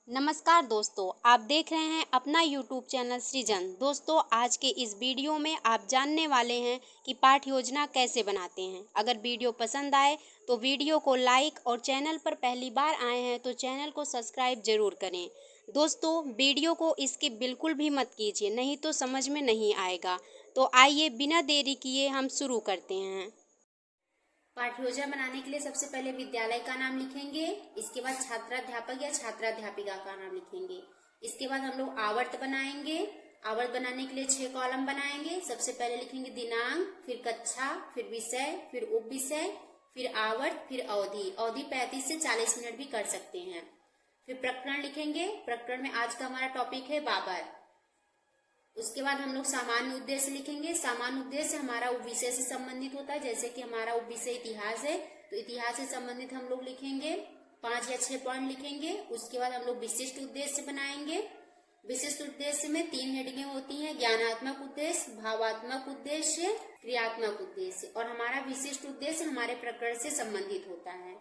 नमस्कार दोस्तों, आप देख रहे हैं अपना YouTube चैनल सृजन। दोस्तों, आज के इस वीडियो में आप जानने वाले हैं कि पाठ योजना कैसे बनाते हैं। अगर वीडियो पसंद आए तो वीडियो को लाइक और चैनल पर पहली बार आए हैं तो चैनल को सब्सक्राइब जरूर करें। दोस्तों, वीडियो को स्किप बिल्कुल भी मत कीजिए, नहीं तो समझ में नहीं आएगा। तो आइए बिना देरी किए हम शुरू करते हैं। पाठ योजना बनाने के लिए सबसे पहले विद्यालय का नाम लिखेंगे। इसके बाद छात्राध्यापक या छात्राध्यापिका का नाम लिखेंगे। इसके बाद हम लोग आवर्त बनाएंगे। आवर्त बनाने के लिए 6 कॉलम बनाएंगे। सबसे पहले लिखेंगे दिनांक, फिर कक्षा, फिर विषय, फिर उप विषय, फिर आवर्त, फिर अवधि। अवधि 35 से 40 मिनट भी कर सकते हैं। फिर प्रकरण लिखेंगे। प्रकरण में आज का हमारा टॉपिक है बाबर। उसके बाद हम लोग सामान्य उद्देश्य लिखेंगे। सामान्य उद्देश्य हमारा उप विषय से संबंधित होता है। जैसे कि हमारा उप विषय इतिहास है तो इतिहास से संबंधित हम लोग लिखेंगे 5 या 6 पॉइंट लिखेंगे। उसके बाद हम लोग विशिष्ट उद्देश्य बनाएंगे। विशिष्ट उद्देश्य में 3 हेडिंगें होती हैं, ज्ञानात्मक उद्देश्य, भावात्मक उद्देश्य, क्रियात्मक उद्देश्य। और हमारा विशिष्ट उद्देश्य हमारे प्रकरण से संबंधित होता है।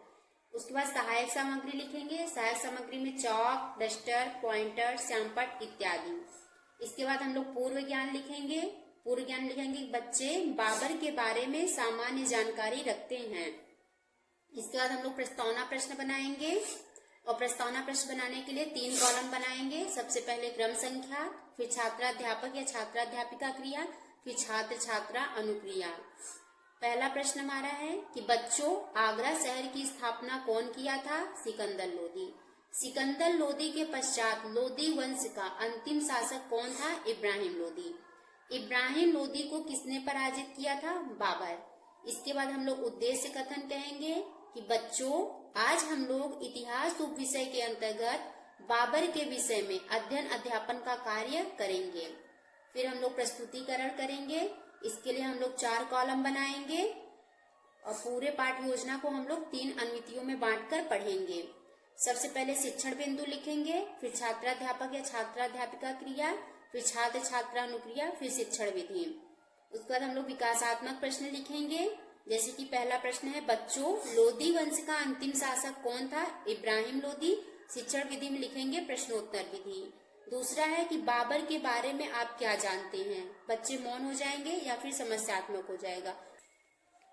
उसके बाद सहायक सामग्री लिखेंगे। सहायक सामग्री में चौक, डस्टर, पॉइंटर, श्यामपट्ट इत्यादि। इसके बाद हम लोग पूर्व ज्ञान लिखेंगे। पूर्व ज्ञान लिखेंगे बच्चे बाबर के बारे में सामान्य जानकारी रखते हैं। इसके बाद हम लोग प्रस्तावना प्रश्न बनाएंगे और प्रस्तावना प्रश्न बनाने के लिए 3 कॉलम बनाएंगे। सबसे पहले क्रम संख्या, फिर छात्राध्यापक या छात्राध्यापिका क्रिया, फिर छात्र छात्रा अनुक्रिया। पहला प्रश्न हमारा है कि बच्चों, आगरा शहर की स्थापना कौन किया था? सिकंदर लोदी। सिकंदर लोदी के पश्चात लोदी वंश का अंतिम शासक कौन था? इब्राहिम लोदी। इब्राहिम लोदी को किसने पराजित किया था? बाबर। इसके बाद हम लोग उद्देश्य कथन कहेंगे कि बच्चों, आज हम लोग इतिहास उप विषय के अंतर्गत बाबर के विषय में अध्ययन अध्यापन का कार्य करेंगे। फिर हम लोग प्रस्तुतिकरण करेंगे। इसके लिए हम लोग 4 कॉलम बनाएंगे और पूरे पाठ योजना को हम लोग 3 अनुमितियों में बांटकर पढ़ेंगे। सबसे पहले शिक्षण बिंदु लिखेंगे, फिर छात्राध्यापक या छात्राध्यापिका क्रिया, फिर छात्र छात्रा अनुक्रिया, फिर शिक्षण विधि। उसके बाद हम लोग विकासात्मक प्रश्न लिखेंगे। जैसे कि पहला प्रश्न है बच्चों, लोदी वंश का अंतिम शासक कौन था? इब्राहिम लोदी। शिक्षण विधि में लिखेंगे प्रश्नोत्तर विधि। दूसरा है कि बाबर के बारे में आप क्या जानते हैं? बच्चे मौन हो जाएंगे या फिर समस्यात्मक हो जाएगा।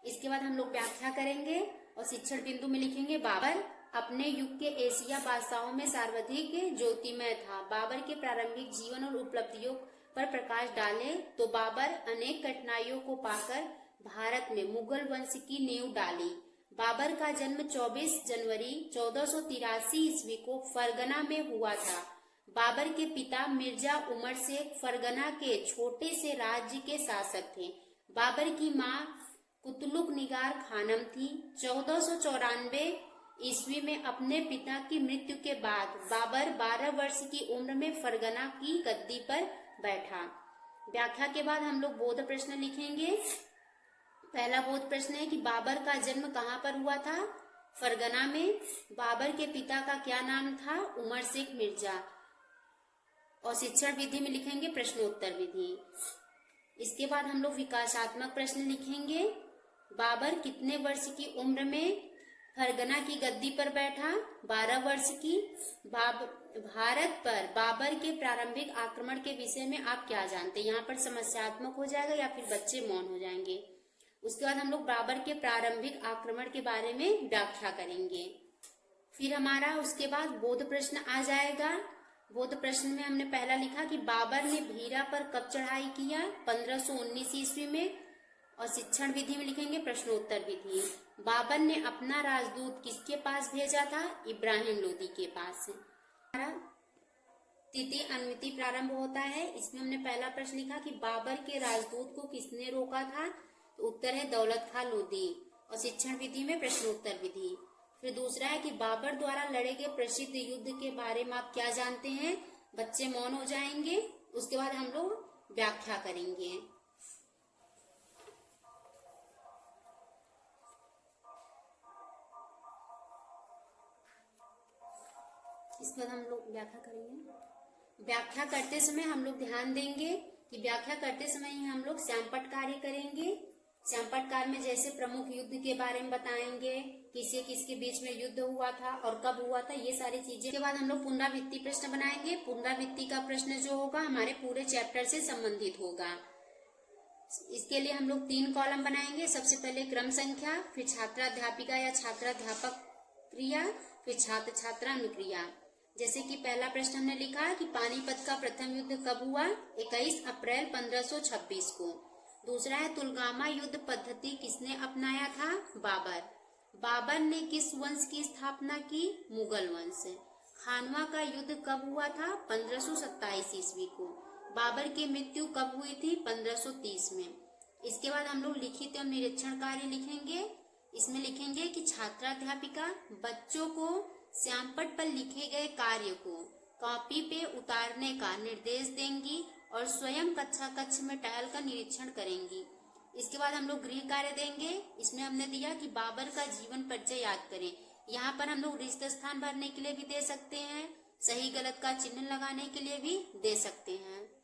इसके बाद हम लोग व्याख्या करेंगे और शिक्षण बिंदु में लिखेंगे बाबर अपने युग के एशिया बादशाहों में सर्वाधिक ज्योतिमय था। बाबर के प्रारंभिक जीवन और उपलब्धियों पर प्रकाश डालें तो बाबर अनेक कठिनाइयों को पाकर भारत में मुगल वंश की नींव डाली। बाबर का जन्म 24 जनवरी 1483 ईस्वी को फरगना में हुआ था। बाबर के पिता मिर्जा उमर शेख फरगना के छोटे से राज्य के शासक थे। बाबर की मां कुतलुक निगार खानम थी। 1494 ईस्वी में अपने पिता की मृत्यु के बाद बाबर 12 वर्ष की उम्र में फरगना की गद्दी पर बैठा। व्याख्या के बाद हम लोग बोध प्रश्न लिखेंगे। पहला बोध प्रश्न है कि बाबर का जन्म कहाँ पर हुआ था? फरगना में। बाबर के पिता का क्या नाम था? उमर शेख मिर्जा। और शिक्षण विधि में लिखेंगे प्रश्नोत्तर विधि। इसके बाद हम लोग विकासात्मक प्रश्न लिखेंगे। बाबर कितने वर्ष की उम्र में फरगना की गद्दी पर बैठा? 12 वर्ष की। भारत पर बाबर के प्रारंभिक आक्रमण के विषय में आप क्या जानते हैं? यहाँ पर समस्यात्मक हो जाएगा या फिर बच्चे मौन हो जाएंगे। उसके बाद हम लोग बाबर के प्रारंभिक आक्रमण के बारे में व्याख्या करेंगे। फिर हमारा उसके बाद बोध प्रश्न आ जाएगा। बोध प्रश्न में हमने पहला लिखा कि बाबर ने भीरा पर कब चढ़ाई किया? 1519 ईस्वी में। और शिक्षण विधि में लिखेंगे प्रश्नोत्तर विधि। बाबर ने अपना राजदूत किसके पास भेजा था? इब्राहिम लोदी के पास। हमारा तृतीय अनुमिति प्रारंभ होता है। इसमें हमने पहला प्रश्न लिखा कि बाबर के राजदूत को किसने रोका था? तो उत्तर है दौलत खां लोदी। और शिक्षण विधि में प्रश्नोत्तर विधि। फिर दूसरा है कि बाबर द्वारा लड़े गए प्रसिद्ध युद्ध के बारे में आप क्या जानते हैं? बच्चे मौन हो जाएंगे। उसके बाद हम लोग व्याख्या करेंगे। इसके बाद हम लोग व्याख्या करेंगे। व्याख्या करते समय हम लोग ध्यान देंगे कि व्याख्या करते समय ही हम लोग श्यामपट्ट कार्य करेंगे। श्यामपट्ट कार्य में जैसे प्रमुख युद्ध के बारे में बताएंगे, किसके किसके बीच में युद्ध हुआ था और कब हुआ था, ये सारी चीजें। इसके बाद हम लोग पुनरावृत्ति प्रश्न बनाएंगे। पुनरावृत्ति का प्रश्न जो होगा हमारे पूरे चैप्टर से संबंधित होगा। इसके लिए हम लोग 3 कॉलम बनाएंगे। सबसे पहले क्रम संख्या, फिर छात्राध्यापिका या छात्राध्यापक क्रिया, फिर छात्र छात्रा अनुक्रिया। जैसे कि पहला प्रश्न हमने लिखा कि पानीपत का प्रथम युद्ध कब हुआ, 21 अप्रैल 1526 को। दूसरा है तुलगामा युद्ध पद्धति किसने अपनाया था, बाबर। बाबर ने किस वंश की स्थापना की, मुगल वंश। खानवा का युद्ध कब हुआ था, 1527 ईस्वी को। बाबर की मृत्यु कब हुई थी, 1530 में। इसके बाद हम लोग लिखित एवं निरीक्षण कार्य लिखेंगे। इसमें लिखेंगे कि छात्राध्यापिका बच्चों को श्यामपट्ट पर लिखे गए कार्य को कॉपी पे उतारने का निर्देश देंगी और स्वयं कक्षा कक्ष में टहलकर निरीक्षण करेंगी। इसके बाद हम लोग गृह कार्य देंगे। इसमें हमने दिया कि बाबर का जीवन परिचय याद करें। यहाँ पर हम लोग रिक्त स्थान भरने के लिए भी दे सकते हैं, सही गलत का चिन्ह लगाने के लिए भी दे सकते हैं।